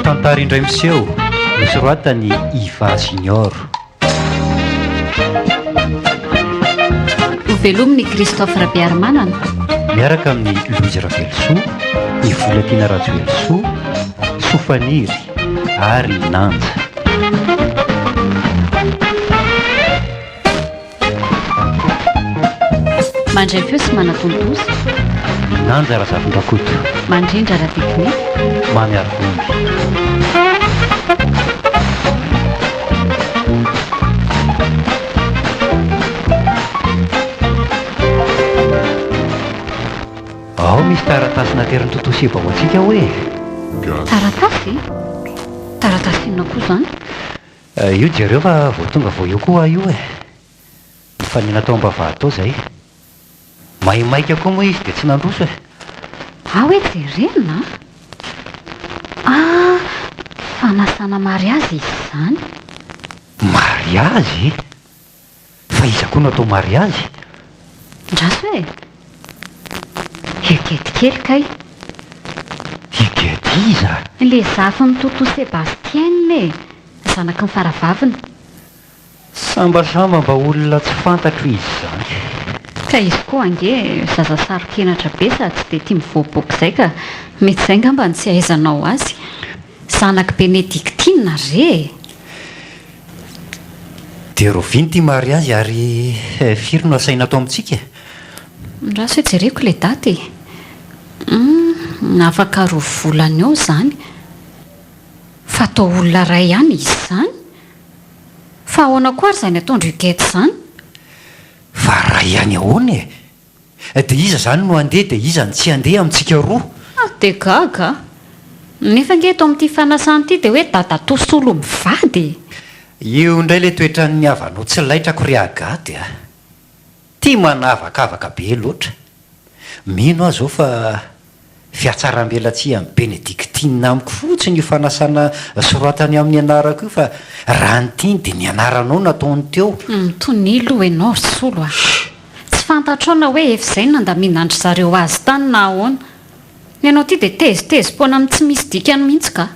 tantara indray miseho nosoratany Iva Junior. Velominy Christophe Rabiarimanana miaraka amin'ny Louise Ravelsoa, ny Volatiana Rajoelsoa, Sofaniry ary Nanja. mandray feo sy manatontozy Nanja Razavondrakoto, mandrindra raha-teknika Mamiarivomby. Ao misy taratasy nateriny totoa ho antsika hoe taratasy taratasy inona koa zany? io jereo fa vao tonga vao eo koa io fa ny natao mba vahatao zay maimaika koa moa izy dia tsy nandroso hoe jerena fanasana mariazy izy zany. mariazy fa iza koa natao mariazy ndraso hoe ekety kely kay ikety iza le zafin'ny toto Sebastienne zanaky ny faravavina sambasamba mba olona tsy fantatro izy zany ka izy koa ange zaza sarokenatra be sady tsy dia tia mivoaboaka izay ka mety izay ngamba ny tsy ahaizanao azy zanaky Benedictine re dia roviny tia mariazy ary firy no asaina atao amintsika ndraso hoe jereko le daty afaka roa volana eo zany fa atao olona ray ihany izy zany fa ahoana koa ary zany ataondro ikety zany fa ray ihany ahoana dia iza zany no handeha dia iza ny tsy handeha amintsika roa dia gaga nefa nge eto amin'ity fanasany ity dia hoe dadatosolo mivady io indray le toetra ny havanao tsy laitrako ry agady tia manavakavaka be loatra mino azy ao fa fiatsaram-belatsy amin'ny Benedictine amiko fotsiny io fanasana soratany amin'ny anarako io fa raha ny tiany dia ny anaranao nataony teo mitonilo ianao solo tsy fantatrao na hoe efa izay nandaminandry zareo azy tany na ahoana ny anao ity dia tezitezim-poana amin'ny tsy misy dikany mihitsy ka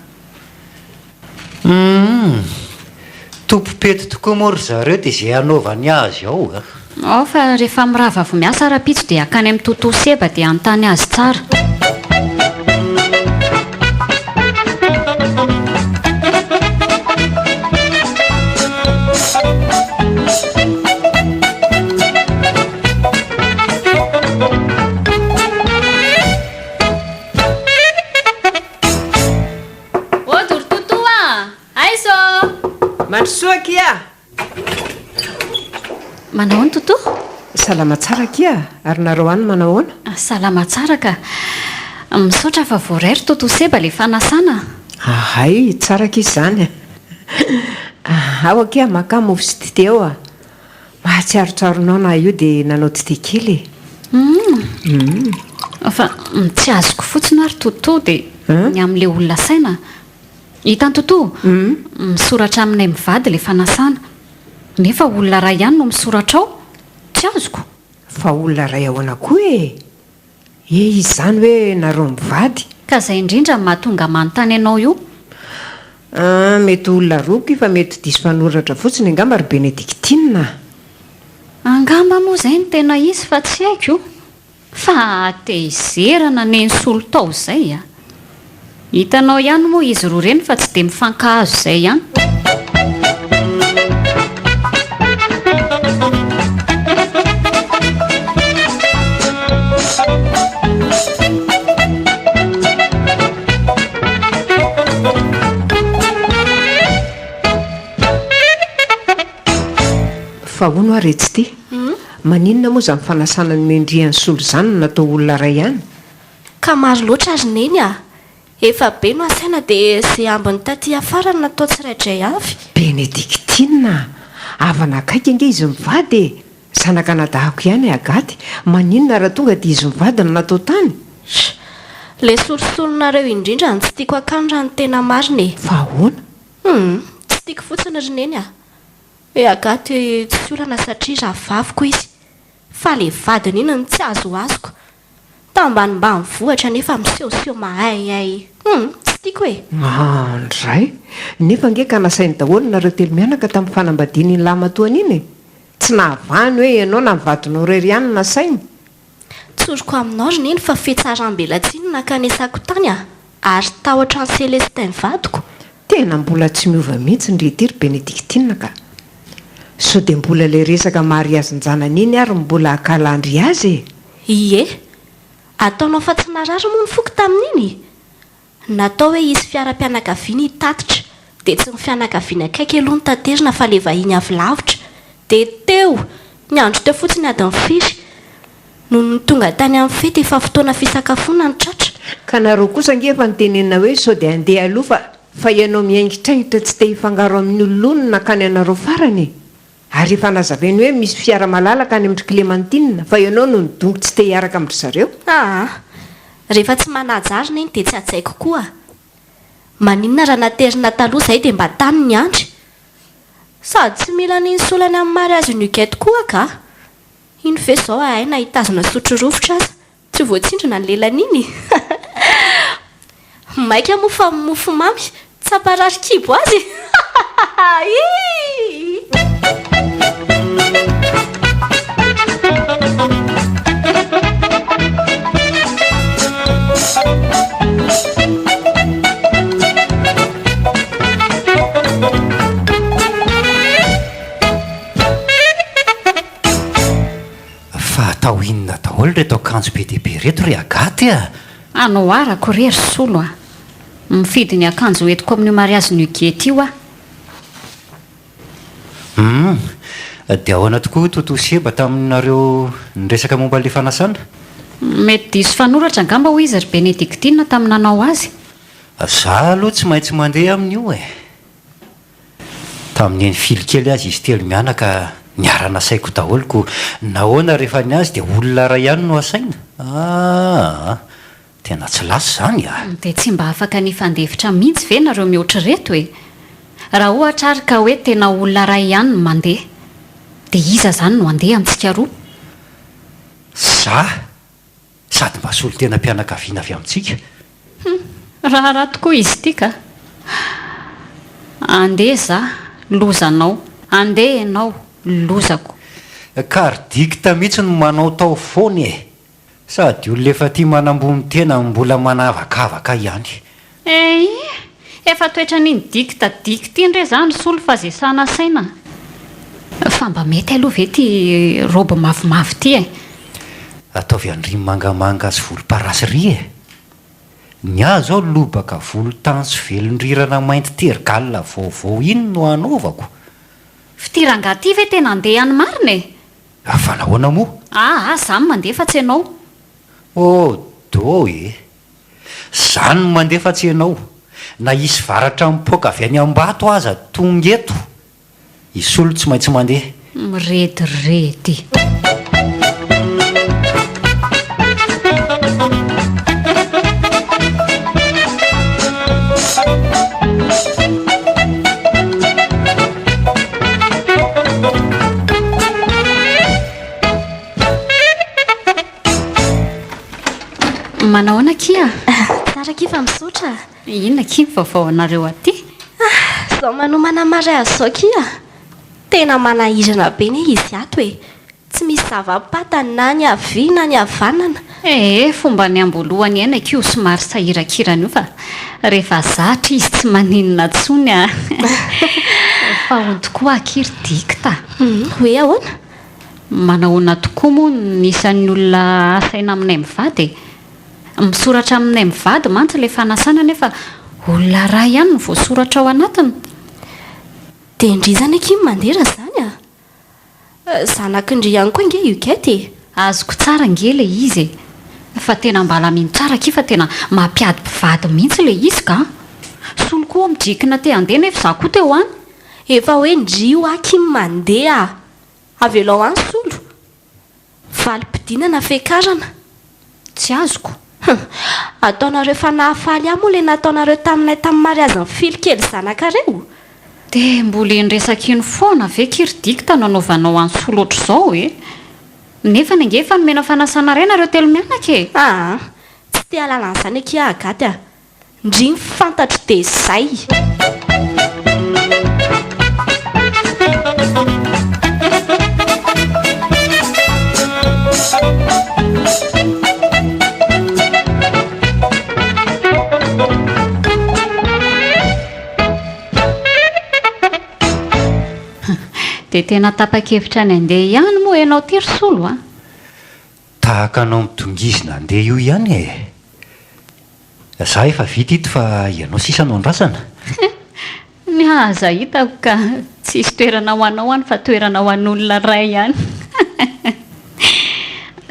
tompopety tokoa moa ry zareo dia izay hanaovany azy ao fa rehefa mirava vo miasa ara-pitso dia akany amin'ny tontolo seba dia anontany azy tsara mandrosoa kia manao ny toto salama tsara kia ary nareo any manao ahoana salama tsara ka misaotra fa voarairy toto seba le fanasana hay tsaraka izy zany ao akia maka mofo sy dite eo mahatsiarotsaronao na io dia nanao dite kely fa tsy azoko fotsiny ary toto dia ny amin'le olona saina hitany toto misoratra aminay mivady le fanasana nefa olona ray ihany no misoratra ao tsy azoko fa olona ray ahoana koa izy zany hoe nareo mivady ka izay indrindra mahatonga manontany ianao io mety olona roky fa mety diso fanoratra fotsiny angamba ry Benedictine angamba moa izay ny tena izy fa tsy haiko io fa tezerana neny solo tao izay hitanao ihany moa izy roa reny fa tsy dia mifankahazo izay ihany fa hono a retsy ty maninona moa zany fanasana ny mendrihan'ny solo zany natao olona ray ihany ka maro loatra azy neny efa be no asaina dia izay ambiny taty afara no natao tsiraidray avy Benedictine avana akaiky ange izy mivady zanaka nadahako ihany agaty maninona raha tonga dia izy mivady no natao tany le solosolonareo indrindra ny tsy tiako akany raha ny tena mariny fa ahoana tsy tiako fotsiny ry neny hoe agaty tsy olana satria raha vaviko izy fa le vadiny iny ny tsy azo azoko tambany mba mivohatra nefa misehoseho mahay tsy tsy tiako e. Ndray nefa nge ka nasainy daholo nareo telo mianaka tamin'ny fanambadiany iny lamatoana iny tsy nahavany hoe ianao na mivadinao rery ihany nasainy. Tsoroko aminao ry neny fa fetsaram-belatsiny nakanesako tany ary tahotra ny Celestin vadiko. Tena mbola tsy miova mihitsy ny retiry Benedictine ka. So dia mbola ilay resaka mariazin-janany iny ary mbola akalandry azy. Ie, ataonao fa tsy narary moa ny foko tamin'iny. Natao hoe izy fiara-pianakaviana hitatitra dia tsy ny fianakaviana akaiky aloha ny taterina fa le vahiny avy lavitra. Dia teo ny andro teo fotsiny adiny firy no ny tonga tany amin'ny fety efa fotoana fisakafoana ny tratra. Ka nareo kosa ngefa nytenenina hoe sao dia andeha aloha fa ianao miaingitraingitra tsy te hifangaro amin'ny olonona nakany anareo farany. Ary efa nazavainy hoe misy fiara malalaka any amin'ny Clémentine fa ianao no nidongo tsy te hiaraka amin'ny zareo. Rehefa tsy manajary neny dia tsy atsaiko koa. Maninona raha naterina taloha izay dia mba tany ny andry. Sady tsy mila ny solany amin'ny mariazy nuquette koa ka. Iny ve izao aina hitazona sotro rovitra aza tsy voatsindrona ny lelan'iny. Maika moa fa mofo mamy tsaparary kibo azy. Fa atao inona daholo reto akanjo be dia be reto ry Agaty a. Anao arako rery solo a. Mifidy ny akanjo entiko amin'ny mariazy nuquette io a. Dia ahoana tokoa totoseba taminareo nyresaka momba le fanasana? Mety diso fanoratra angamba ho izy ry Benedictine taminanao azy. Za aloha tsy maintsy mandeha amin'io e. Tamin'ny eny filikely azy izy telo mianaka niarana saiko daholoko nahoana rehefa ny azy dia olona ray ihany no asaina. Tena tsy lasy zany a. Dia tsy mba afaka nifandefitra mihitsy ve nareo mihoatra reto e. Raha ohatra ary ka hoe tena olona ray ihany no mandeha dia iza zany no andeha amintsika roa? Za sady mba solo tena mpianakaviana avy amintsika. Raha tokoa izy ity ka. Andeha za lozanao, andeha ianao lozako. Ka ry dikta mihitsy no manao tao foana e. Sady olona efa tia manambony tena mbola manavakavaka ihany. Efa toetra n'iny dikta iny re zany solo fa zay sana saina. Fa mba mety aloha ve ty robe mavomavo ty e. Ataovy an'ry mangamanga sy volomparasy ry e. Ny azo ao lobaka volontany sy velondrirana mainty terigala vaovao iny no anaovako. Fitiranga ty ve tena andeha any marina e. Fa nahoana moa? Zany mandeha fa tsy ianao. Do e. Zany mandeha fa tsy ianao. Na isy varatra mipoaka avy any Ambato aza tonga eto. Isolo tsy maintsy mandeha. Mirediredy. Manao anakia? Tsara kifa misotra. Inona ki vaovao anareo aty? Zao manomana mariazy zao kia. Tena manahirana be ne izy ato e. Tsy misy zava-patany na ny avy na ny havanana. Fomba ny ambolohany aina kio somary sahirakirana io fa rehefa zatra izy tsy maninona tsony a. Fa ho tokoa akiry dikta. Hoe ahoana? Manahoana tokoa moa nisan'ny olona asaina aminay mivady. Misoratra aminay mivady mantsy le fanasana nefa olona ray ihany no voasoratra ao anatiny. Dia indrizana aky mandera zany a. Zanak'indry ihany koa nge Huguette. Azoko tsara nge le izy fa tena mbala mino tsara aky fa tena mampiady mpivady mihitsy le izy ka. Solo koa midrikina te andeha nefa za koa teo any. Efa hoe ndrio aky mandeha. Avelao any solo. Valim-pidinana fekarana. Tsy azoko. Ataonareo fa nahafaly ahy moa le nataonareo taminay tamin'ny mariazy ny filikely zanakareo. Dia mbola enresaka iny foana ve kiry dikta nanaovanao any solo ohatr' izao e. Nefa nge fa nomena fanasana iray nareo telo mianaka e. Tsy te halalana izany aky Agaty a. ndry ny fantatry de zay. dia tena tapa-kevitra ny andeha ihany moa ianao tirosolo a tahaka anao mitongizina andeha io ihany e. Za efa vita ito fa ianao sisa anao-ndrasana. ny haza hitako ka tsisy toerana ho anao any fa toerana ho an'olona ray ihany.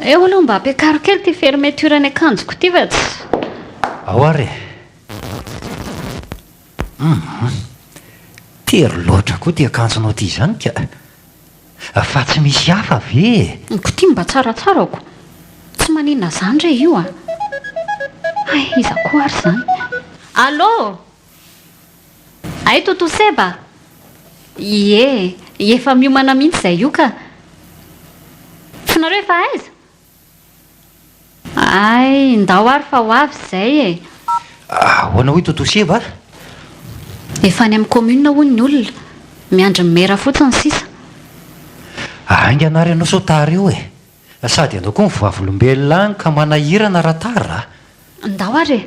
eo aloha mba ampiakaro kely ty fermeturany akanjoko ty va tsy ao ary tery loatra koa ty akanjonao ty izany ka fa tsy misy hafa ve ko ty mba tsaratsara ako tsy maninona zany re io a ay iza koa ary zany allô ay totoseba ie efa miomana mihitsy zay io ka finareo efa aiza ay ndao ary fa ho avy zay e ahoana hoe totoseba efa any amin'ny commune hoy ny olona miandry mera fotsiny sisa ainga anary ianao sotara eo e sady ianao koa mivavolombelona any ka manahirana rahatara ndao ary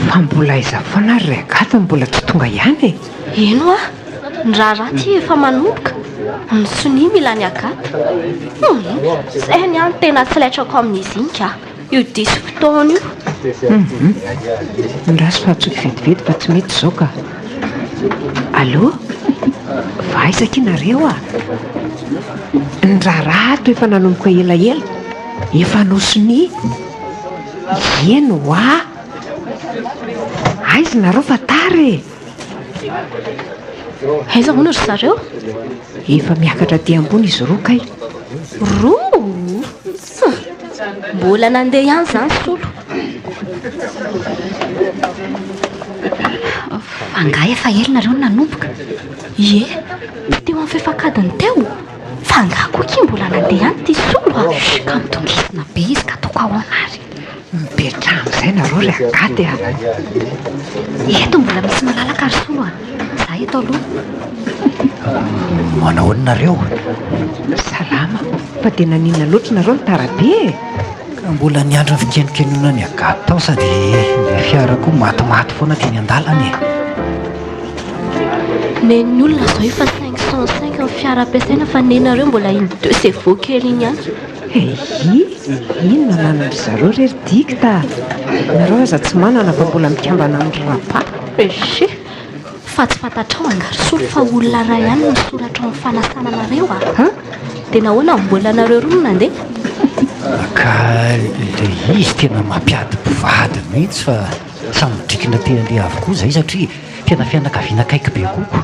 fa mbola iza foana ary ragata mbola tsy tonga ihany e. Eno a ny raharaha ty efa manomboka ny sonia mila ny agata zay ny any tena tsy laitrako amin'izy iny ka io diso fotoana io nyrasy fa tsoky vetivety fa tsy mety zao ka allô vaisaka inareo a ny raharaha to efa nanomboka elaela efa nosony eno a aizy nareo fa tary aiza hono ry zareo efa miakatra ty ambony izy roa kay roa mbola nandeha ihany zany solo fanga efa elinareo nanomboka ie teo amin'ny fefakadiny teo fa nga koa ky mbola nandeha ihany ty solo a ka mitongizina be izy ka toko ahoanary mipetra am'izay nareo ry agaty a eto mbola misy malalaka ary solo a za eto aloha manahoanareo salama fa dia nanina loatra nareo ny tarabe e ka mbola niandro ny fikenikenoana ny agaty tao sady le fiarako matimaty foana teny an-dalany ne ny olona zao efa 505 ny fiara ampiasaina fa nenareo mbola iny 2 c'est vao kely iny ihany inona nanandry zareo rery dikta nareo aza tsy manana fa mbola mikambana amin'ny rapa ehe fa tsy fantatrao angary solo fa olona ray ihany no soratra amin'ny fanasana nareo a dia nahoana mbola nareo roa no nandeha ka le izy tena mampiady mpivady mihitsy fa samy midrikina te andeha avokoa zay satria tena fianakaviana akaiky be koko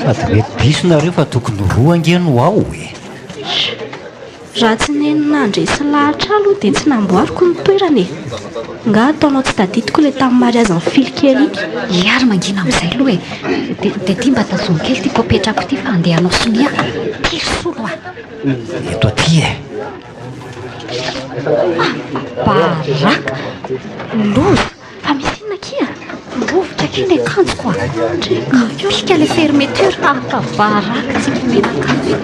sady mety biso nareo fa tokony roa angeno ao e raha tsy nenina andresy lahatra aloha dia tsy namboariko ny toerana e nga ataonao tsy taditiko ilay tamin'ny mariazy ny filikely iny iary mangina amin'izay aloha e dia tia mba tazony kely ty kopetrako ty fa andehanao sonia tiry solo a eto aty e baraka loza fa misy inona kia rovotra kely ny akanjoko a pika le fermeture fa baraka tsy kimen'akanjo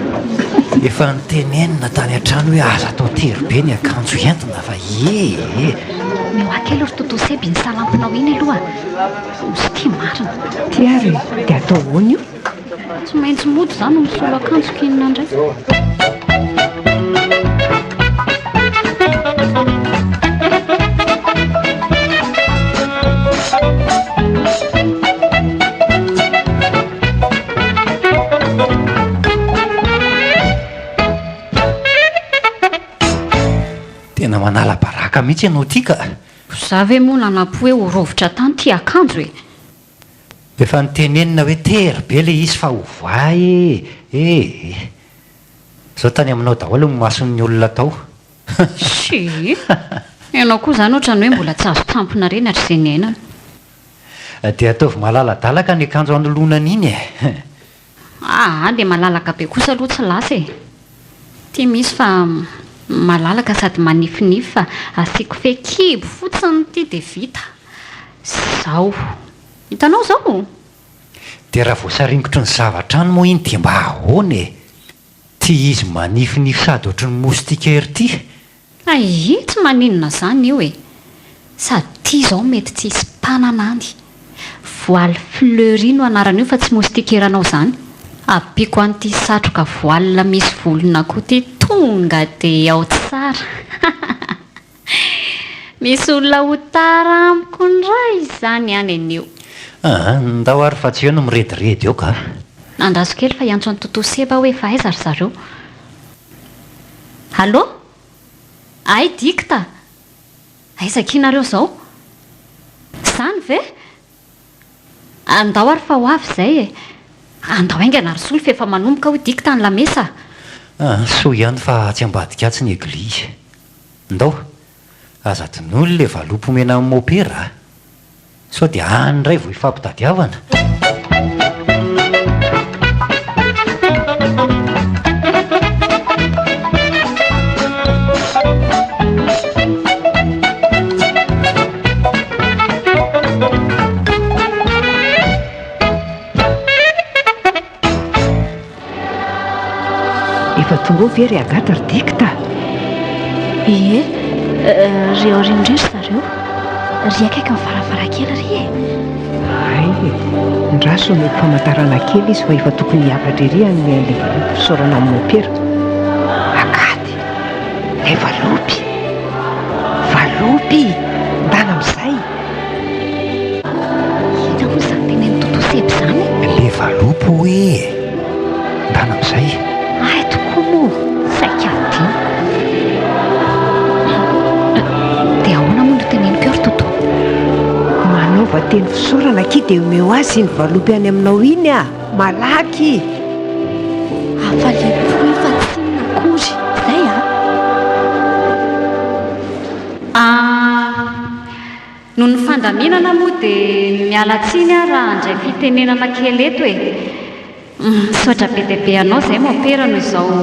efa nytenenina tany an-trano hoe aza atao tery be ny akanjo entina fa mioakely ry totoseby ny salampinao iny aloha misy ty marina ty ary dia atao hoany io tsy maintsy mody zany no misolo akanjo kinina indray tena manala baraka mihitsy ianao ty ka za ve moa nanapo hoe ho rovitra tany ty akanjo e efa nytenenina hoe tery be le izy fa hovay zao tany aminao daholo ny mason'ny olona tao sy ianao koa izany ohatra ny hoe mbola tsy azo tampona reny hatr'izay ny ainana. dia ataovy malaladalaka ny akanjo anolonana iny e. Dia malalaka be kosa aloha tsy lasa e. Tia misy fa malalaka sady manifinify fa asiako fekibo fotsiny ity dia vita zao. Hitanao zao. dia raha voasaringotry ny zavatra any moa iny dia mba ahoana e. tia izy manifinify sady ohatry ny moustiquaire ity. Tsy maninona zany io e. Sady tia zao mety tsy hisy mpanana any. Voile fleury no anarana io fa tsy moustiquaire anao zany. Apiako an'ity satroka voile misy volona koa ty tonga dia ao tsara. Misy olona ho tara amiko ndray izany any anio. Ndao ary fa tsy eo no mirediredy eo ka. Andraso kely fa hiantso ny tontolo seba hoe fa aiza ry zareo. Allô? Ay dikta. Aiza kinareo zao? Zany ve? Andao ary fa ho avy izay e. Andao aingana ry solo fa efa manomboka ho dikta ny lamesa. So ihany fa tsy ambadika atsy ny eglizy. Ndao azadin'olo le valopo mena amin'ny mopera. Sao dia andray vao ifampitadiavana. Efa tonga ve ry agata ry dikta? Ry aorindrindry zareo. Ry akaiky ny varavarankely ry e. Ndraso mety famantarana kely izy fa efa tokony hiakatra ery amin'ny an'ilay valopy fisaorana amin'ny mopera. Akaty lay valopy ndana amin'izay. Ina moa izany tenen'ny tontolo seby izany. Le valopy hoe ndana amin'izay. Tokoa moa saika adiny. Dia ahoana moa no teneniko ry toto? Manaova teny fisaorana ki dia omeo azy ny valopy any aminao iny malaky. Afalepoy fa tsy nakory izay Noho ny fandaminana moa dia miala tsiny raha handray fitenenana kely eto e. Sotra be dia be anao izay mopera no izao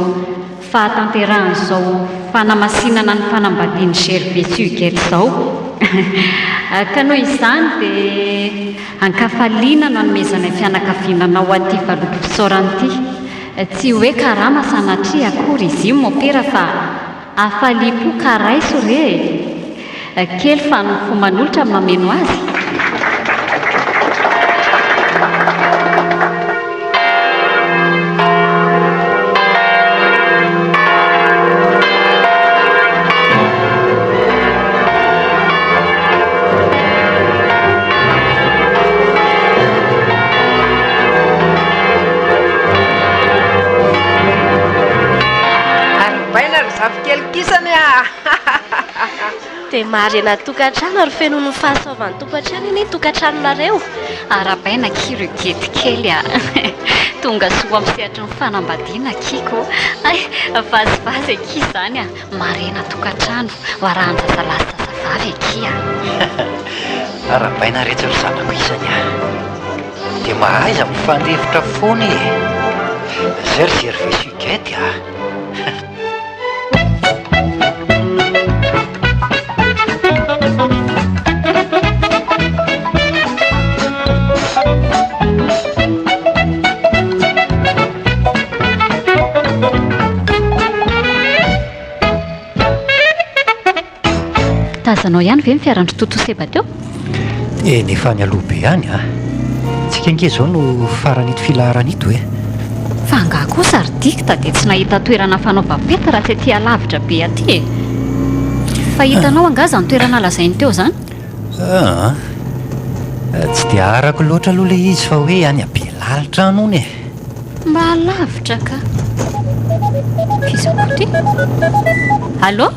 fahatanteran'izao fanamasinana ny fanambadiany Gervais Huguet izao. Ka noho izany dia ankafaliana no hanomezana fianakaviana ho an'ity valopy fisaorana ity. Tsy hoe karama sanatria akory izy io mopera fa afalipo karaiso re. Kely fa ny foman'olotra mameno azy. Dia marina tokantrano ary fenono ny fahasoavan'ny tokantrano iny tokantranonareo. Arabaina kiro gety kely tonga soa amin'ny sehatry ny fanambadiana kiko. Vazivazy aky izany marina tokantrano hoaranjazalahy aky Arabaina rehetra ry zanako izany dia mahaiza mifandevitra foana zay ry Gervais Huguet tazanao ihany ve ny fiarandro toto seba teo? Nefa ny aloha be ihany tsika ange zao no faran'ito filaharan'ito fa nga kosa ry dikta dia tsy nahita toerana fanaovam-pety raha tsy aty alavitra be aty fa hitanao angaza ny toerana lazainy teo zany? Tsy dia arako loatra aloha le izy fa hoe any abe lalitra any ony mba alavitra ka fizakoty. Allô?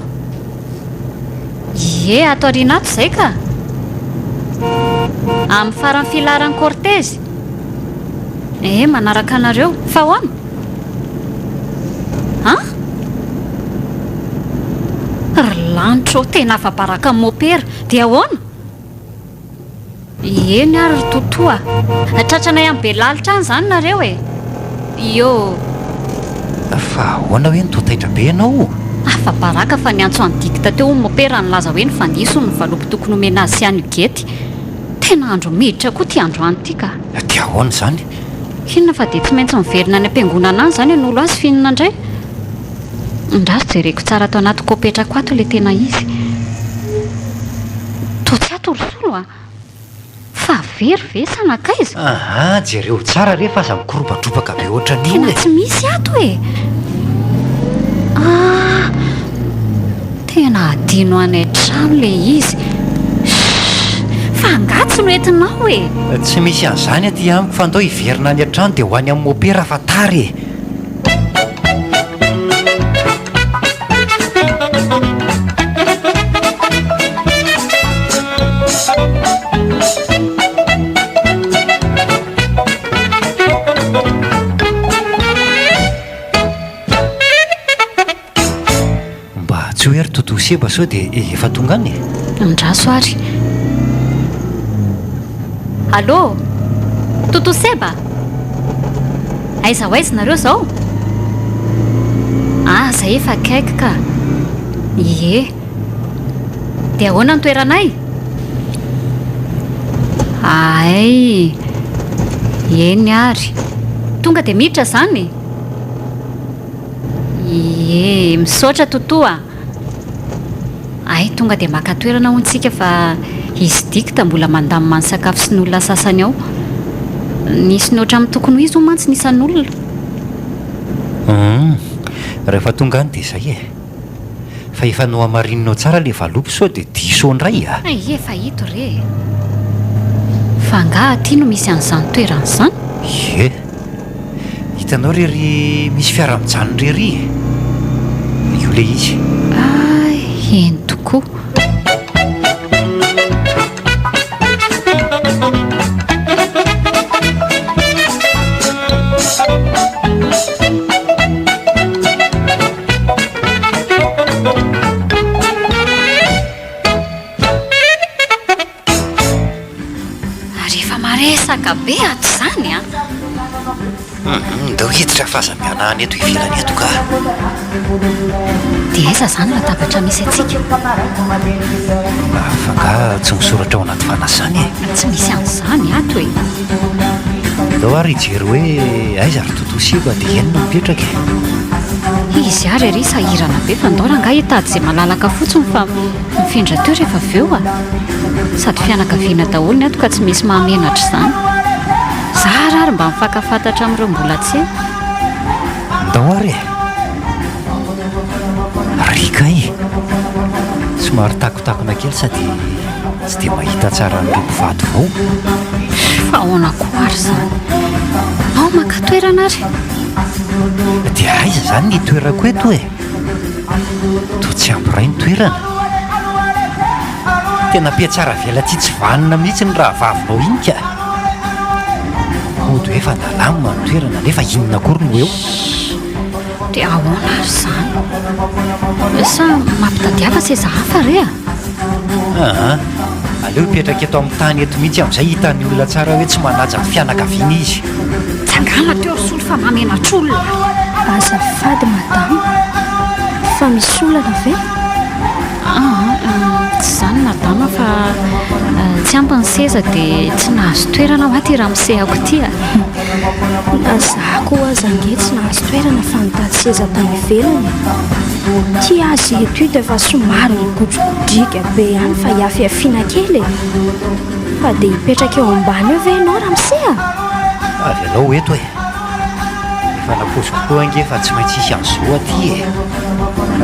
Ato arinato izay ka amin'ny faran'ny filaharan'ny cortège. Manaraka anareo fa hoana? lanitra tena afabaraka amin'ny mopera dia ahoana eny ary ry totoa tratranay amin'ny be lalitra any izany nareo io fa ahoana hoe nytotaitra be ianao afabaraka fa ny antso andikta teo ny mopera nylaza hoe ny fandiso ny valopy tokony omena azy sy any gety tena andro miditra koa ty andro any ty ka dia ahoana izany inona fa dia tsy maintsy miverina ny ampiangonana any izany an'olo azy fihinana indray ndraso jereko tsara tao anaty kopetrako ato ilay tena izy to tsy ato rosolo a fa very ve sanakaiza aha jereo tsara rehefa aza mikoropadropaka be ohatran'io tena tsy misy ato tena adino any an-trano ilay izy fa angatsy no entinao tsy misy an'izany aty amiko fa andao hiverina any an-trano dia ho any amin'ny mopera fa tary mba tsy hoe ry totoa seba sao dia efa tonga any ndraso ary allô toto seba aiza ho aiza nareo zao zay efa akaiky ka ie dia ahoana ny toeranay ay eny ary tonga dia miditra zany ie misaotra totoa ay tonga dia maka toerana hontsika fa izy dikta mbola mandamimany sakafo sy ny olona sasany ao nisy ny oatra amin'ny tokony ho izy ho mantsy nisan'olona rehefa tonga any dia izay fa efa no hamarinonao tsara ilay valopy sao dia diso ndray efa hito re fa nga aty no misy an'izany toerana izany hitanao rery misy fiara-mijanona rery io ilay izy eny tokoa rehefa maresaka be ato izany ndao hiditra fahazamiana any eto ivelany eto ka dia aiza izany latabatra misy atsika fa nga tsy misoratra ao anaty fanasany tsy misy an'izany ato dao ary hijery hoe aiza ry totoa seba dia eny no mipetraka izy ary ry sahirana be fa ndao ranga hitady izay malalaka fotsiny fa mifindra teo rehefa avy eo sady fianakaviana daholo ny ato ka tsy misy mahamenatra izany zara ary mba mifakafantatra amin'ireo mbola tsy ndao ary rika somary takotakona kely sady tsy dia mahita tsara n'ireo mpivady vao fa ahoana koa ary izany ao maka toerana ary dia aiza izany ny toerako eto to tsy ampiray ny toerana tena mpiatsara vela ty tsy vanina mihitsy ny raha vavinao iny ka ody hoe fa nalamina ny toerana nefa inona kory no eo dia ahoana ary izany sa mampitadiava seza hafa re aleo hipetraka eto amin'ny tany eto mihitsy amin'izay hitan'ny olona tsara hoe tsy manaja ny fianakaviana izy tsangana teo rysolo fa mamenatr'olona azafady madama fa misy olana ve tsy izany madama fa tsy ampy ny seza dia tsy nahazo toerana ho aty raha misehako ity lazako azange tsy nahazo toerana fa nitady seza tany ivelany ty azy eto io dia efa somary migodrogodrika be ihany fa hiafiafiana kely fa dia hipetraka eo ambany eo ve ianao raha miseha avy anao eto efa naposikoko ange fa tsy maintsy isy an'izao aty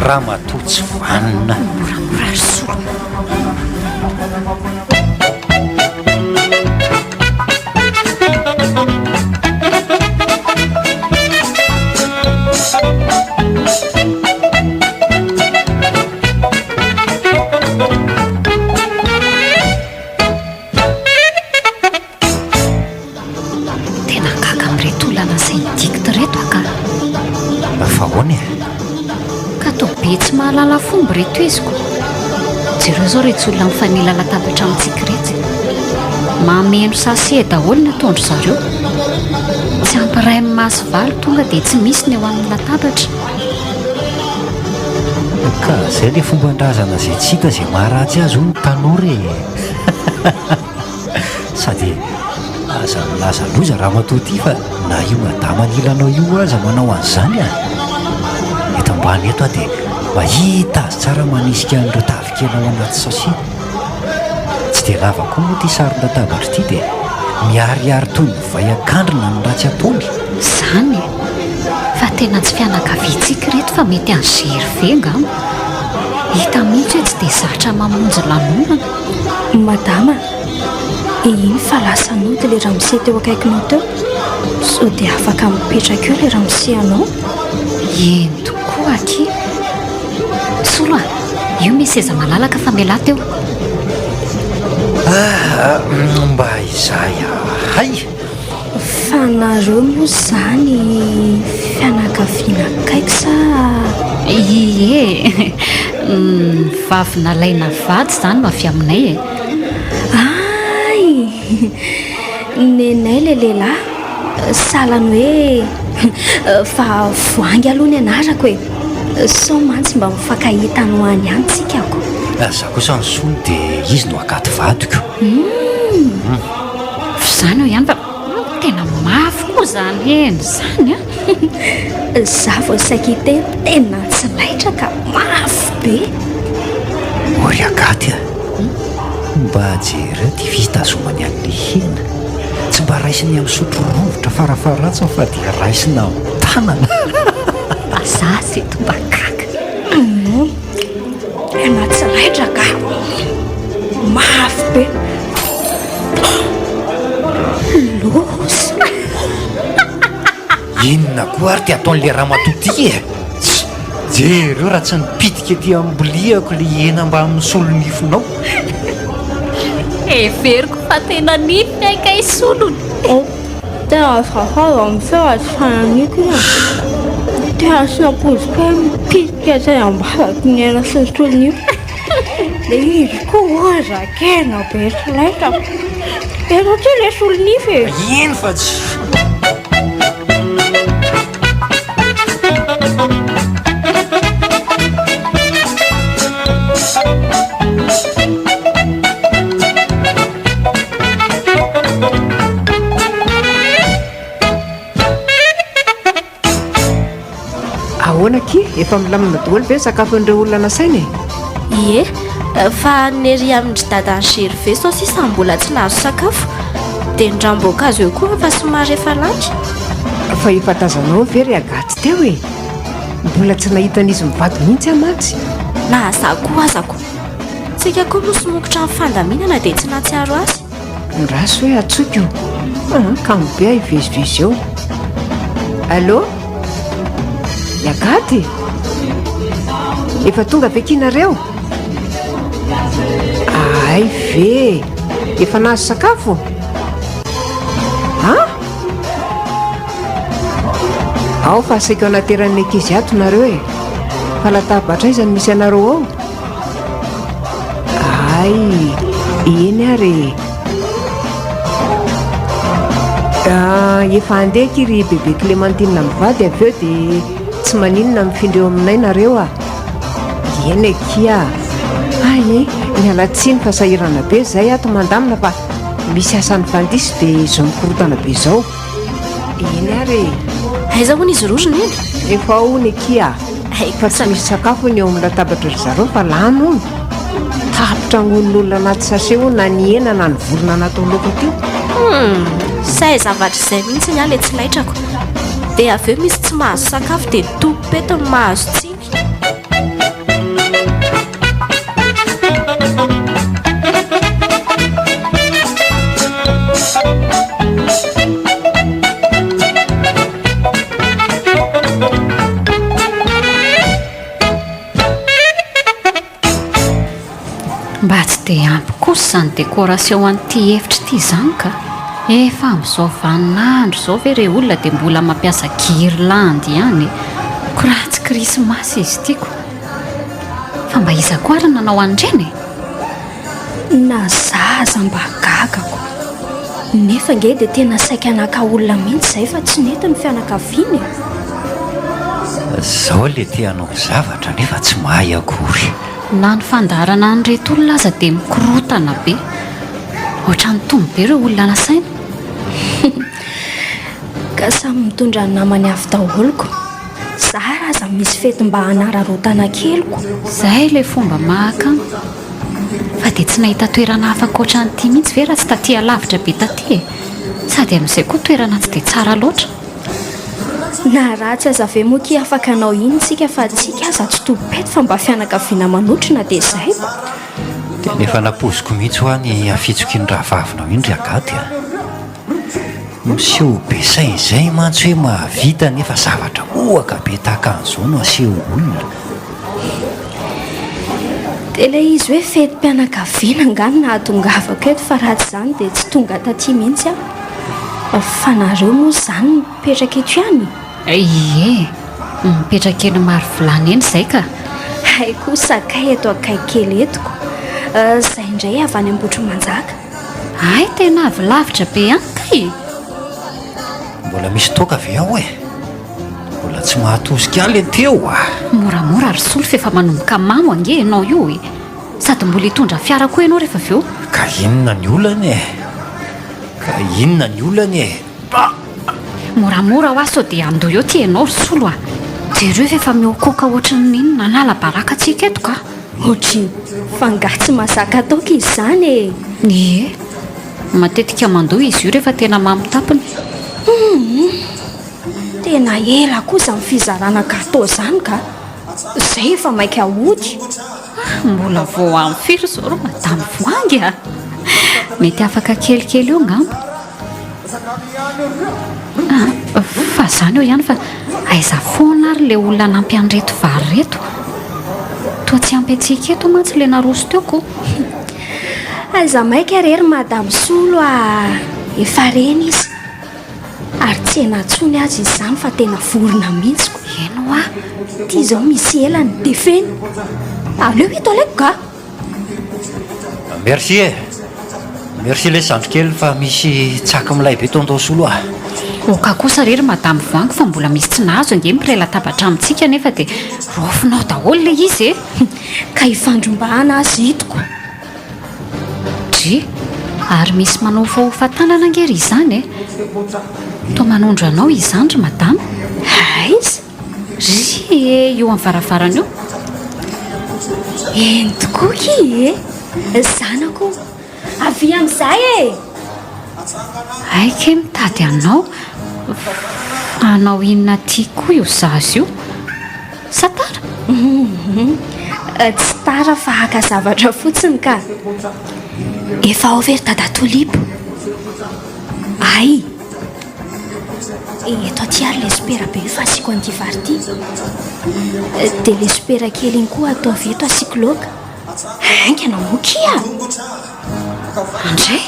raha matoa tsy vanina moramora ry solo tena gaga amin'reto olana izay dikta reto aka fa ahoany ka to be tsy mahalala fomba reto iziko jereo zao retsy olona mifanila latabatra amintsika retsy mameno sase daholo ny atondro zareo tsy ampiray amin'ny masy valo tonga dia tsy misy ny eo amin'ny latabatra ka zay le fomban-drazana zay tsy hita zay maharatsy azy ho ny tanora sady aza milaza loza raha matoty fa na io madamanilanao io aza manao an'izany a eto ambany eto a dia mahita azy tsara manisika an'ireo tavikenao anaty sasi tsy dia lava koa moa ty saron-databatra ity dia miariary toy ny vai akandrina ny ratsy ataony izany fa tena tsy fianakaviantsika reto fa mety any zerivenga hita mihitsy hoe tsy dia zatra mamonjy lanonana madama iny fa lasanao dia le ramose teo akaikinao teo so dia afaka mipetraka eo le ramose anao eny tokoa aty solo a io misy eza malalaka fa miala teo mba izay hay fa nareo moa zany fianakaviana kaiky sa ie vavy nalaina vady zany mafy aminay e ay nenay le lehilahy salany hoe fa voangy aloha ny anarako e sao mantsy mba mifankahitano any any tsika ako za kosa ny sony dia izy no akaty vadiko zany eo ihany fa tena mafy koa zany eny zany a za vao saky tena tsy laitra ka mafy be ory akaty a mba jereo ty fitazomany amin'ny hena tsy mba raisiny amin'ny sotro rovotra farafaratsiny fa dia raisina amin'ny tanana za sy tomba kaka tena tsy laitra ka mafy be loso inona koa ary ty ataon'le raha matoty e jereo raha tsy nipitika ty ambiliako le hena mba amin'ny solonifonao everiko fa tena nify aika isolony tena fahafa amin'ny featy fananiko ina tena sy napozika mipitika zay ambaraky ny hena sy ny solonifo le izy koa ozakena be tsy laitra eno ty le solonifo e eny fa tsy ahoana ky efa milamina daholo ve sakafon'ireo olona nasaina e ie fa nery amindry dadany zerive sao sisa mbola tsy nahazo sakafo dia ndramboankazo eo koa fa somary efa lanitra fa efa tazanao very agaty teo e mbola tsy nahitan'izy mivady mihitsy amatsy na za koa azako tsika koa no somokotra amin'ny fandaminana dia tsy natsiaro azy ndraso hoe atsoka io ka mibe a ivezivezy eo allô iagaty efa tonga vekinareo ay ve efa nahazo sakafo ao fa asaiko anateran'ny ankizy ato nareo e fa latabatra izany misy anareo ao ay eny ary efa andeha kiry bebe clémentine mivady avy eo dia tsy maninona mifindreo aminay nareo a eny ekia ay mialatsiny fa sahirana be zay ato mandamina fa misy asan'ny fandisy dia zao mikorotana be zao eny ary aiza hoana izy rorona eny efa aony ekia fa tsy misy sakafo ny eo amin'ny latabatra ry zareo fa lano ony tapitra ngon'olona anaty sase o na ny hena na ny vorona natao loko teo say zavatra izay mihitsy ny ale tsy laitrako dia avy eo misy tsy mahazo sakafo dia topopety ny mahazo tsiny mba tsy dia ampy kosa zany décoration an'ity efitra ity zany ka efa amin'izao vaninandro zao ve re olona dia mbola mampiasa guirlande ihany ko raha tsy krismasy izy tiako fa mba iza koa ary nanao andreny na zaza mba gagako nefa nge dia tena saika anaka olona mihitsy izay fa tsy nety ny fianakaviany. Zao le tianao zavatra nefa tsy mahay akory. Na ny fandarana an'ireto olona aza dia mikorotana be ohatrany tombo be ireo olona nasaina. Ka samy mitondra ny namany avy daholoko. Zara aza misy fety mba hanararotana keliko. Izay ilay fomba mahakamo fa dia tsy nahita toerana afaka ohatran'ity mihitsy ve raha tsy taty alavitra be taty e. Sady amin'izay koa toerana tsy dia tsara loatra. Na ratsy aza ve moky afaka anao iny tsika fa tsika aza tsy tobety fa mba fianakaviana manotrina dia izay. Dia nefa napoziko mihitsy ho any afitsokiny raha vavinao iny ry agady a. Miseho be saina izay mantsy hoe mahavita nefa zavatra ohaka be tahaka an'izao no aseho olona. Dia ilay izy hoe fetim-pianakaviana angano na hatongavako eto fa raha tsy izany dia tsy tonga taty mihitsy aho. Fa nareo moa izany mipetraka eto ihany. Ie, mipetraka eny maro vilany eny izay ka. Hay koa sakay eto akaiky kely etoko. Izay indray avy any Ambohitrimanjaka. Ay, tena avy lavitra be any kay. Mbola misy toaka ve aho e? Mbola tsy mahatosika le teo a. Moramora ary solo fa efa manomboka mamo ange ianao io e. Sady mbola hitondra fiara koa ianao rehefa avy eo. Ka inona ny olany e? Ka inona ny olany e? Moramora ho aso dia andoha eo ty ianao ry solo a. Jereo fa efa mihokoka ohatran'ny inona nala baraka antsika eto ka. Ohatriny fa ngahy tsy mahazaka ataoko izy izany e. Ie, matetika mandoha izy io rehefa tena mamitampiny. Tena ela kosa amin'ny fizarana gato izany ka. Izay efa maika ahody. Mbola vao amin'ny firy izao ro madamy voangy a. Mety afaka kelikely eo ngambo. Fa izany eo ihany fa aiza foana ary ilay olona nampy an'ireto vary reto. Toa tsy ampy antsika eto mantsy ilay naroso teo ko. Aiza maika rery madamy solo a. Efa reny izy. Ary tsy enatsony azy izany fa tena vorona mihitsy ko. Eno a. Ty izao misy elany dia feny. Aleo hito alaiko ka. Merci e. Merci ilay sandrokely fa misy tsaka milay be tondao solo a. Oka kosa rery madamy voangy fa mbola misy tsy nahazo ange miray latabatra amintsika nefa dia rofinao daholo ilay izy e. Ka hifandrombahana azy hitoko. Dri, ary misy manofahofa tanana angery izany e. Toa manondro anao izany ry madamy. Aiza? Ry eo amin'ny varavarana eo. Eny tokoa ki e. Zanako avy amin'izay e. Aike mitady anao. Anao inona ty koa io zazy io? Sa tara? Tsy tara fa haka zavatra fotsiny ka. Efa ao very dada Tolipo. Ay. Eto aty ary lespera be io fa asiko an'ity vary ity. Dia lespera kely iny koa atao avy eto asiko loaka. Haingana mokia. Andray,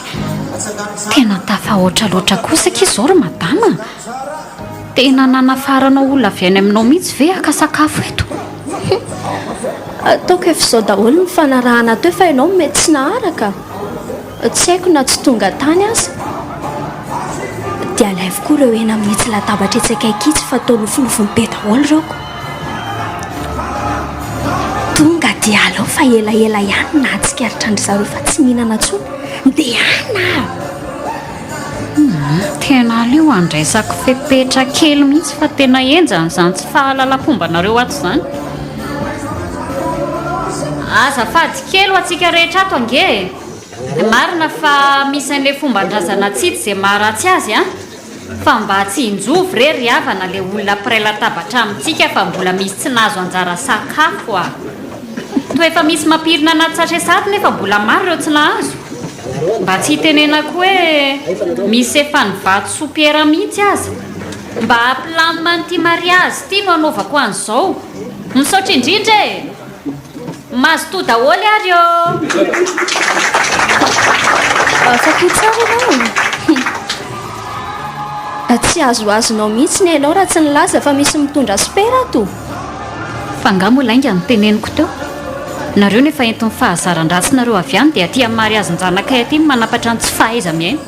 tena tafahoatra loatra kosa ka izao ry madama. Tena nanafaranao olona avy any aminao mihitsy ve haka sakafo eto? Ataoko efa izao daholo ny fanarahana teo fa ianao mety tsy naharaka. Tsy haiko na tsy tonga tany aza. Dia alay avokoa ireo hena mihitsy latabatra etsy akaikitsy fa atao nofinofiny be daholo ireoko. Tonga dia alao fa elaela ihany na tsikaritra andry zareo fa tsy mihinana intsony. Dia ana. Tena aleo andraisako fepetra kely mihitsy fa tena enjana izany tsy fahalalam-pombanareo ato izany. Azafady kely ho antsika rehetra ato ange. Marina fa misy an'ilay fomban-drazana tsitsy izay maharatsy azy a. Fa mba tsy hinjovy rery havana ilay olona mpiray latabatra amintsika fa mbola misy tsy nahazo anjara sakafo a. Toa efa misy mampirina anaty sasesady nefa mbola maro ireo tsy nahazo. Mba tsy hitenenako hoe misy efa nivato sopiera mihitsy aza. Mba hampilamina an'ity mariazy ity no anaovako an'izao. Misaotra indrindra e. Mazotoa daholo ary eo. Afaka tsara ianao. Tsy azoazonao mihitsy ny ianao raha tsy nilaza fa misy mitondra spera ato. Fa nga moa lainga ny teneniko teo. nareo nefa entin'ny fahazaran-dratsy nareo avy any dia aty amin'ny mariazin-janakay aty ny manapatra ny tsy fahaiza miaina.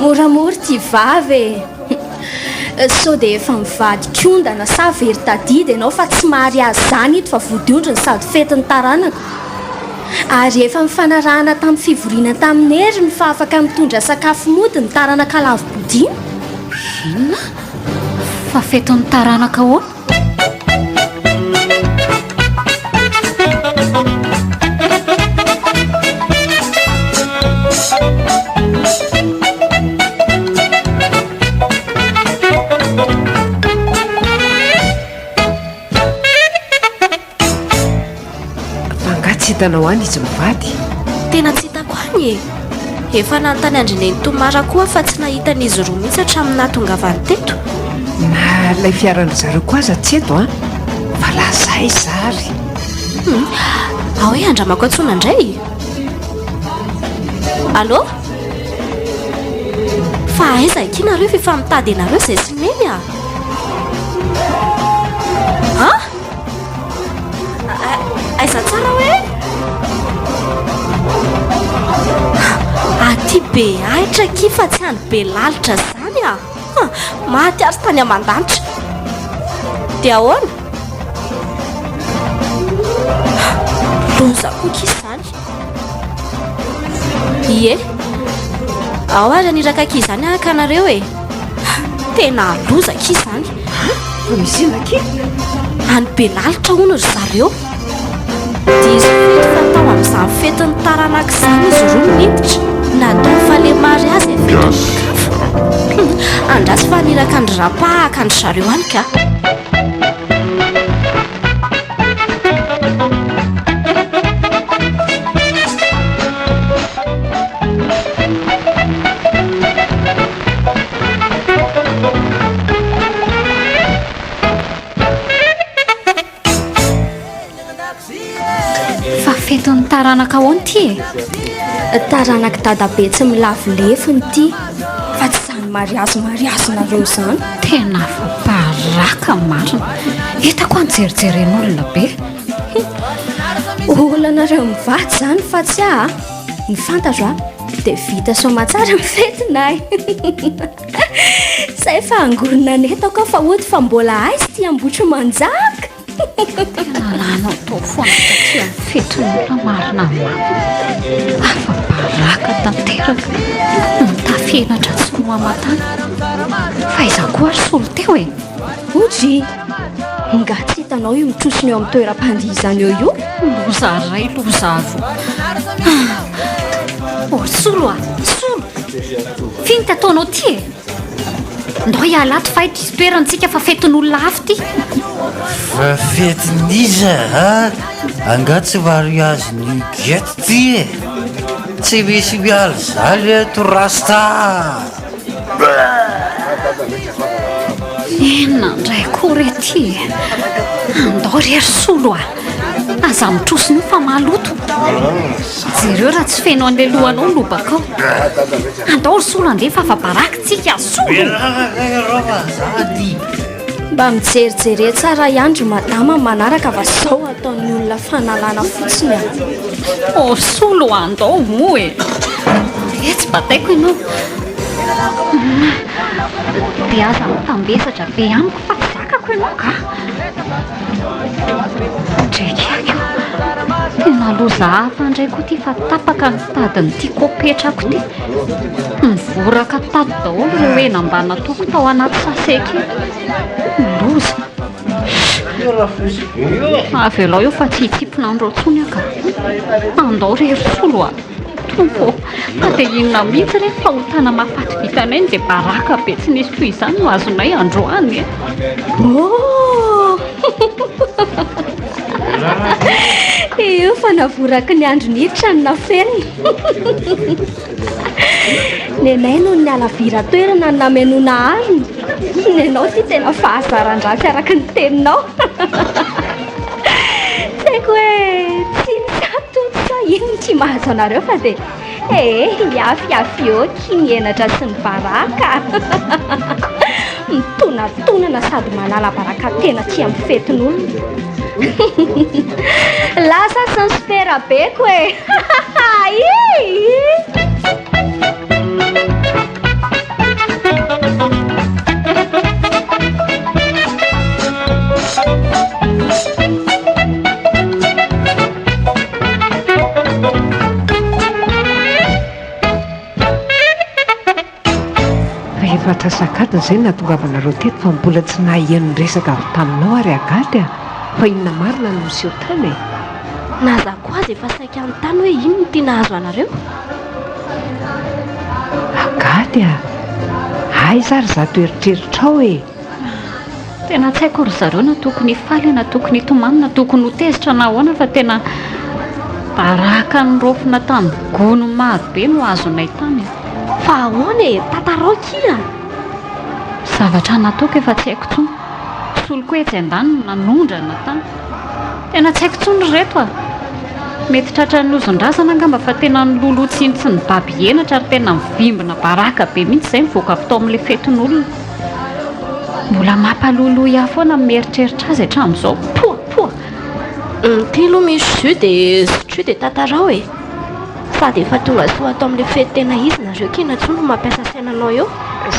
Moramora ty vavy sao dia efa mivady kondana sa very tadidy ianao fa tsy mariazy zany ito fa vodiondriny sady fetin'ny taranaka. Ary efa mifanarahana tamin'ny fivoriana tamin'ny heriny fa afaka mitondra sakafo mody ny taranaka lavo-bodina. Inona? Fa fetin'ny taranaka ahoana? Hitanao any izy mivady. Tena tsy hitako any e. Efa nanontany andrineny Tomara koa fa tsy nahitan'izy roa mihitsy hatramin'ny nahatongavany teto. Na ilay fiaran'ny zareo koa aza tsy eto a fa lazay zary. Ao hoe andramako antsona indray. Allô? Fa aiza kinareo fa efa mitady anareo izay sy meny a? Ha? Aiza tsara hoe? Aty be ahitra ki fa tsy any be lalitra zany a. Mahatiary tany aman-danitra. Dia ahoana? Loza koa ki izany. Ie? Ao ary aniraka ki izany akanareo e. Tena loza ki izany. Fa misy ina ki? Any be lalitra hono ry zareo. Dia izy fety fatao amin'izany fetin'ny taranaka izany izy roa miditra. Natao fale mariazy e fety kafa. Andrasy fa aniraka ny rapahaka ny zareo any ka. Fa fetin'ny taranaka ahoana ty e? Taranaka dadabe tsy milavolefony ty fa tsy zany mariazy nareo zany. Tena fabaraka marina. Hitako anjerijeren'olona be. Olonareo mivady zany fa tsy aho ny fantatro a dia vita somatsara ny fetinay. Zay fa angorona netako fa ohatra fa mbola aizy ty ambotro manjaka. Tena lanao tao foana satria ny fetin'olona marina mafy. Afa-baraka tanteraka. Nitafienatra tsy nohamatany. Fa iza koa ary solo teo e? Ozy, nga tsy hitanao io mitrosiny eo amin'ny toeram-pandihizana eo io? Loza ray, loza avo. Oh, solo a, solo. Finta ataonao ty e? Ndao hialato fa ito istoerantsika fa fetin'olona hafa ty. Fa fetin'iza a? Anga tsy mariazy ny gety ty e. Tsy misy miala zany eto rasta. Nandray kory ty. Andao rery solo a. Aza mitrosiny io fa maloto. Jereo raha tsy feno an'ilay lohanao lobakao. Andao ry solo andefa fa baraka tsika solo. Mba mijerijery tsara iandro madama manaraka fa zao ataon'ny olona fanalana fotsiny a. Oh, solo andao mo e. Tsy bataiko ianao. Dia aza mitambesatra be amiko fa tsy zakako ianao ka. Ndraiky io. Tena loza hafa indray koa ty fa tapaka ny tadiny ty kopetrako ty. Mivoraka tady daholo ireo hena mba nataoko tao anaty saseka. Loza. Avy alao io fa tsy hitipona andro antsony aka. Andao rery solo a. Tompo, ka dia inona mihitsy rehefa hotana mahafaty vitanay dia baraka be tsy nisy toy izany no azonay androany e. Oh! Io fa navoraky ny andro niditra ny nafenina. Nenay no ny alavira toerana ny namenona ariny. Nenao ty tena fahazaran-dratsy araka ny teninao. Saiko hoe tsy nisatoto sa ino tsy mahazo anareo fa dia hiafy eo kinenatra sy ny baraka. Mitonantonana sady malala baraka tena tsy amin'ny fetin'olona. Lasa sy ny superabeko e. Rehefa sakadiny izay natongavanareo teto fa mbola tsy nahian'ny resaka avy taminao ary Agaty fa inona marina no miseho tany e. Nazako azy efa saika amin'ny tany hoe ino no tiana azo anareo. Agaty aiza ary zato eritreritrao e. Tena tsy haiko ry zareo na tokony faly na tokony tomany na tokony ho tezitra na ahoana fa tena baraka ny rofina tamin'ny gono maro be no azonay tany. Fa ahoana e, tantarao kia. Zavatra nataoko efa tsy haiko tsony. Soloko hoe tsy andany nanondrana tany. Tena tsy haiko tsony reto mety tratra ny lozon-drazana angamba fa tena niloloha tsinitsy ny baby henatra ary tena mivimbina baraka be mihitsy izay mivoaka avy tao amin'ilay fetin'olona. Mbola mampaloloha iaho foana mieritreritra azy hatramin'izao. Poa. Ty aloha misy jus dia sotru dia tantarao e. Sady efa tonga soa atao amin'ilay fety tena izy nareo kina tsony no mampiasa sainanao eo.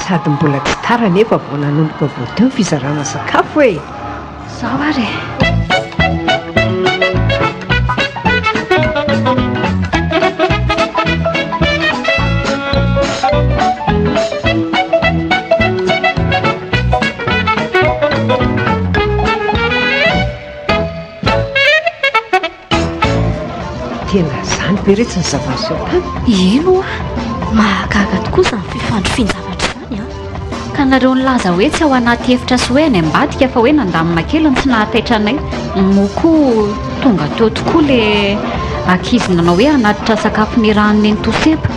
Sady mbola tsy tara nefa vao nanomboka vao teo fizarana sakafo e. Zaho ary tena izany be retsy ny zava-miseho tany. ino Mahagaga tokoa izany fifandrofian-javatra izany ka nareo nilaza hoe tsy ao anaty efitra sy hoe any ambadika fa hoe nandamina kely ny tsy nahataitra anay. Moko tonga teo tokoa le ankizy nanao hoe anatitra sakafo ny ranony ny toseba.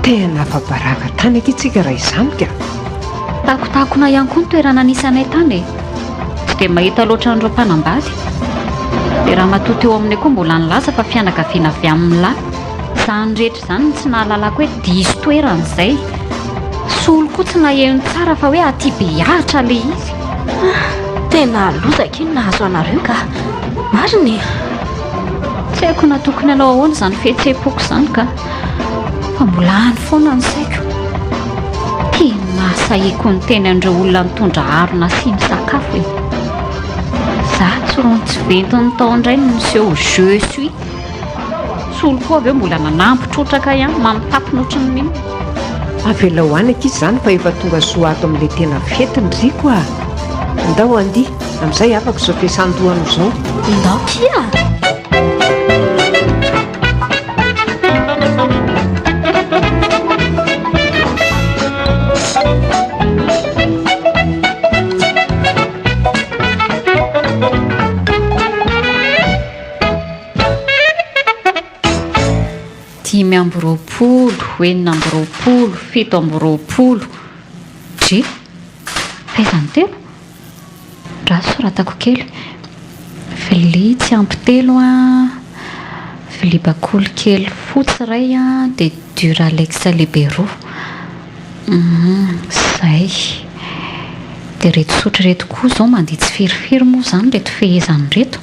Tena fa baraka tany aty tsika raha izany ka. Takotakona ihany koa ny toerana nisanay tany e. Tsy dia mahita loatra an'ireo mpanambady. Dia raha matoto eo aminay koa mbola nilaza fa fianakaviana avy amin'ny lahy. Izany rehetra izany tsy nahalalako hoe diso toerana izay. Solo koa tsy naheno tsara fa hoe aty be ahatra le izy. Tena lozaka iny nahazo anareo ka marina. Tsy haiko na tokony hanao ahoana izany fihetseham-poko izany ka fa mbola any foana ny saiko. Tena sahiko ny teny an'ireo olona mitondra harona sy ny sakafo e. Za tsy ventiny tao indray no miseho je suis. Solo koa avy eo mbola nanampitrotraka ihany mamitampy notriny iny. Avela hoany aky izany fa efa tonga soa ato amin'ilay tena fetiny riko a. Ndao andia amin'izay afaka izao fiasan-dohano izao. Ndao kia. Dimy amby roapolo, enina amby roapolo, fito amby roapolo. Dre, faizany telo? Raha soratako kely. Vilia tsy ampy telo vilia bakoly kely fotsy iray dia Duralex Libero. Zay. Dia reto sotro reto koa izao mandeha tsy firifiry moa izany reto fehezany reto.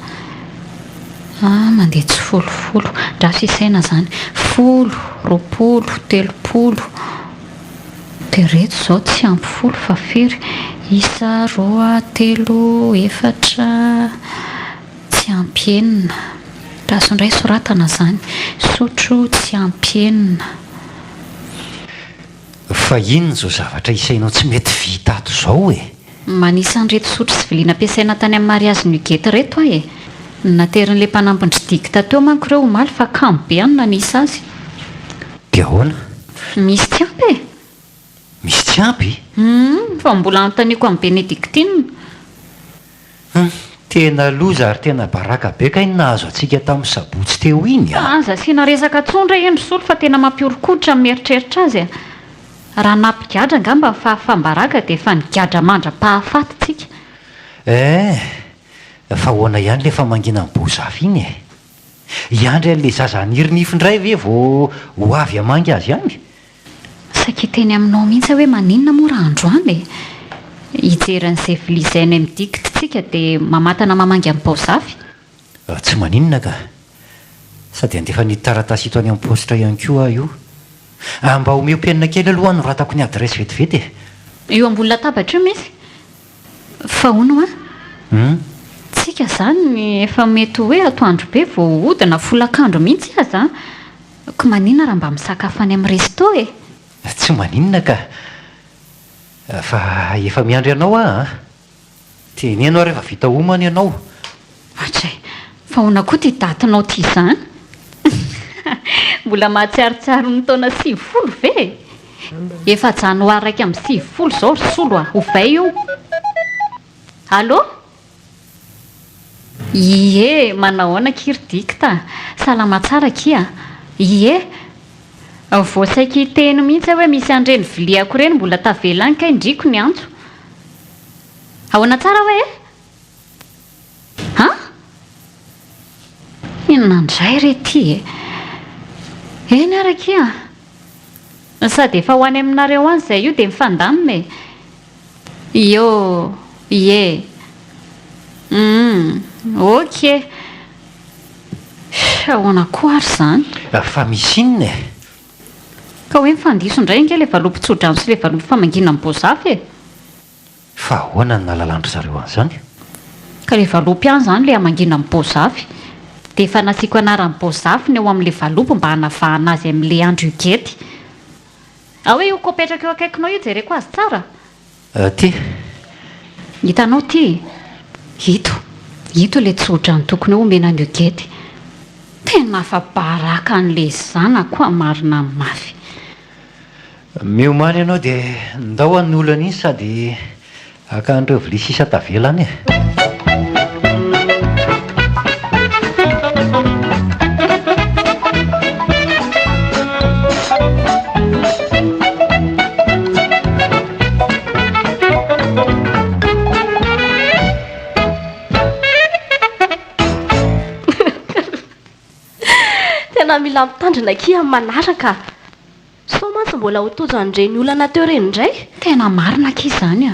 Mandeha tsy folofolo. Raha fisaina izany 10, 20, 30. Dia reto izao tsy ampy folo fa firy. 1, 2, 3, 4 tsy ampy 9. Raha sondray soratana izany. Sotro tsy ampy 9. Fa inona izao zavatra isainao tsy mety vita ato izao e. Manisan'ireto sotro sy vilia nampiasaina tany amin'ny mariazy Nugget reto e. Naterin'ilay mpanampiny dikta teo manko ireo omaly fa kamo be any nanisa azy. Dia ahoana? Misy tsy ampy e. Misy tsy ampy? Fa mbola anotaniako amin'ny Benedictine. Tena loza ary tena baraka be ka iny nahazo antsika tamin'ny sabotsy teo iny a. Aza asiana resaka tsondra endry solo fa tena mampiorokoditra mieritreritra azy a. Raha nampigadra angamba fa fambaraka dia efa nigadra mandra-pahafaty tsika. Fa hoana ihany le fa mangina ny bozavy iny e. Iandry an'ilay zaza anirinifindray ve vao ho avy amangy azy ihany? Saky teny aminao mihitsy hoe maninona moa raha androany e. Hijeran'izay vilia izay any amin'ny dikta tsika dia mamatana mamangy amin'ny bozavy. Tsy maninona ka sady andefa ny taratasy ito any amin'ny postra ihany koa io mba homeompenina kely aloha no ratako ny adresy vetivety eo ambony latabatra io misy fa ono tsika zany efa mety hoe atoandro be vao odina folakandro mihitsy aza ko maninona raha mba misakafo any amin'ny resto tsy maninona ka fa efa miandry ianao teny ianao rehefa vita homany ianao atray fa ona koa ty datinao ty zany mbola mahatsiarotsiaro ny taona 90 ve efa janoary raiky amin'ny 90 zao ry solo ovay io allo ie manao ahoana kiridikta salama tsara kia ie voasaiky teny mihitsy hoe misy andreny viliako reny mbola tavelany ka indriko ny antso ahoana tsara hoe inona indray rety eny arakia sady efa ho any aminareo any zay io dia mifandamina io ie ok ahoana koa ary zany fa misy inona ka hoe mifandiso indray nke le valopotsodrano sy le valopo famangina amin'ny bozafy fa ahoana ny nalalandro zareo an'izany ka le valopy ihany zany le hamangina amin'ny bozafy dia efa nasiako anaran'ny bozafy ny eo amin'le valopo mba hanavahana azy amin'le andro igety hoe io kopetraka eo akaikinao io jereko azy tsara ty hitanao ty ito le tsodrano tokony ho omena ny igety tena fa baraka an'le zanako marina mafy miomany ianao dia ndao an'ny olana iny sady akandreo vilia sisa tavelany tena mila mitandrina kia amin'ny manaraka so mantsy mbola ho tojo an'ireny olana teo reny indray tena marina ki zany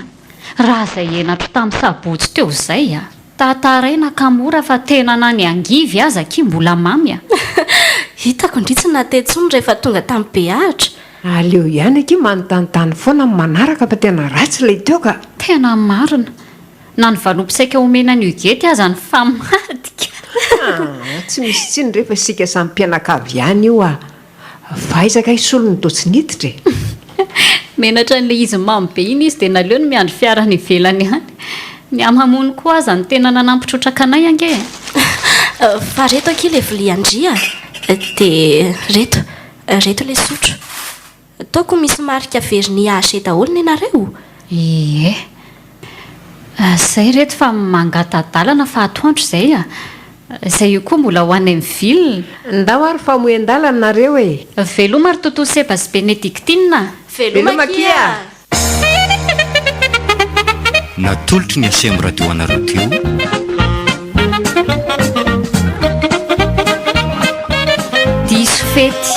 raha izay enatro tamin'ny sabotsy teo izay tataraina ka mora fa tena na ny angivy aza ki mbola mamy hitako indritsy natetsony rehefa tonga tamin'ny beahatra aleo ihany aky manontanytany foana amin'ny manaraka fa tena ratsy ilay teo ka tena marina na ny valompisaika omena ny igety aza ny famadika tsy misy tsiny rehefa sika samy mpianakavy ihany io vaizaka isolo ny totsiniditra menatra n'le izy mamy be iny izy dia naleo ny miandry fiarany ivelany ihany ny amamony koa aza ny tena nanampitrotraka anay ange fa reto aky le viliandria dia reto le sotro taoko misy marika verni ase daholo ny ianareo ie zay reto fa mangatadalana fa atoandro izay izay io koa mbola ho any amin'ny vilona ndao ary fa moen-dalana nareo veloma ry tontolo seba sy benediktina veloma kia natolotry ny asemo radio anareo teo diso fety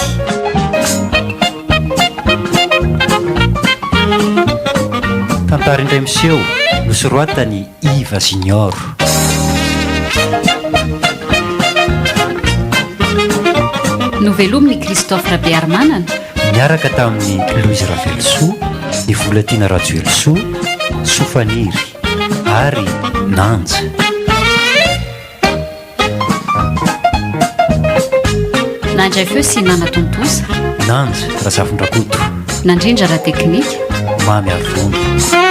tantara indray miseho nosoroatany Iva Junior novelominy Christophe Rabearmanana miaraka tamin'ny Louise Ravelso ny Volatina Rajoelso Sofaniry ary Nanja nandray feo sy nana tontosa Nanja Razafondrakoto nandrindra raha teknika mamy avono